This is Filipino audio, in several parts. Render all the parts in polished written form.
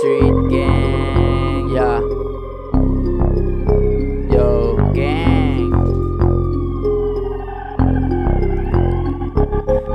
Street gang, yeah. Yo, gang.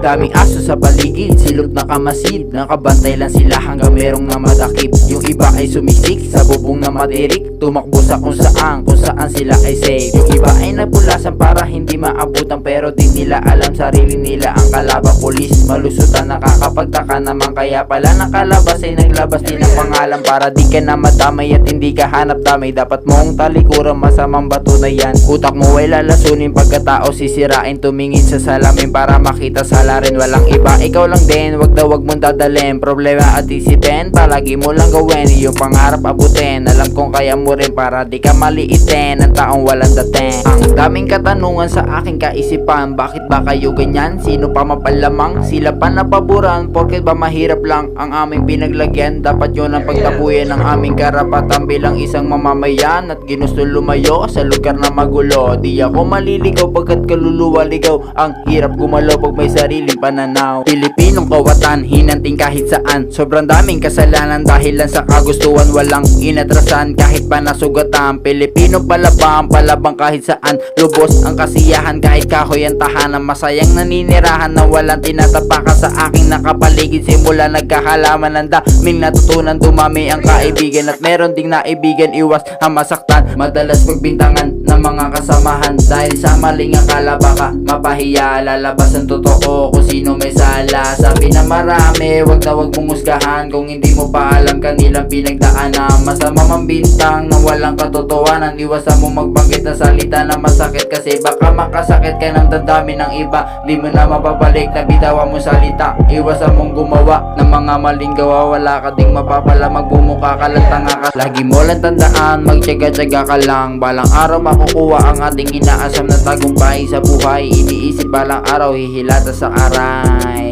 Daming aso sa paligid, silot na kamasid. Nakabantay lang sila hanggang merong namadakip. Yung iba ay sumisik sa bubong na matirik, tumakbo sa kung saan sila ay safe. Yung iba ay nagpulasan para hindi maabutan, pero di nila alam sarili nila ang kalaban. Pulis malusutan, nakakapagtaka naman, kaya pala nakalabas ay naglabas din ng pangalan. Para di ka na madamay at hindi ka hanap damay, dapat mong talikuran masamang bato na yan. Utak mo ay lalasunin, pagkatao sisirain, tumingin sa salamin para makita sa rin. Walang iba, ikaw lang din, wag mong dadalhin. Problema at isipin, palagi mo lang gawin. Yung pangarap abutin, alam kong kaya mo rin, para di ka maliitin ang taong walang dating. Ang daming katanungan sa aking kaisipan, bakit ba kayo ganyan? Sino pa mapalamang? Sila pa napaboran, porket ba mahirap lang ang aming pinaglagyan? Dapat yun ang pagtabuyan ng aming karapatan bilang isang mamamayan, at ginusto lumayo sa lugar na magulo. Di ako maliligaw pagkat kaluluwa ligaw, ang hirap gumalaw pag may sariling pananaw. Pilipinong kawatan, hinanting kahit saan. Sobrang daming kasalanan dahil lang sa kagustuhan, walang inatrasan kahit pa nasugatan. Pilipino palabang kahit saan. Lubos ang kasiyahan kahit kahoy ang tahanan. Masayang naninirahan na walang tinatapakan sa aking nakapaligid. Simula nagkahalaman, ang daming natutunan, dumami ang kaibigan, at meron ding naibigan iwas ang masaktan. Madalas pagbintangan ng mga kasamahan dahil sa maling akala, baka mapahiya. Lalabas ang totoo kung sino may sala. Sabi na marami, wag mong husgahan kung hindi mo pa alam kanilang pinagdaanan. Masama mang bintang na walang katotohanan, iwasan mo magbanggit na salita na masakit, kasi baka makasakit ka ng damdamin ng iba. Di mo na mapabalik na bitawan mo salita. Iwasan mong gumawa ng mga maling gawa, wala ka ding mapapala, magbumuka ka lang, tanga ka. Lagi mo lang tandaan, magtyaga-tyaga ka lang. Balang araw makukuha ang ating inaasam na tagumpay sa buhay. Iniisip balang araw, hihilata sa aray,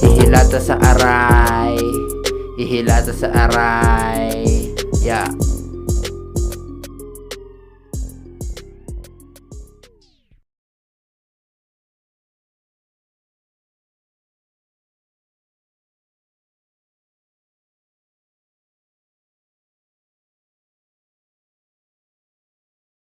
hihilata sa aray, hihilata sa aray.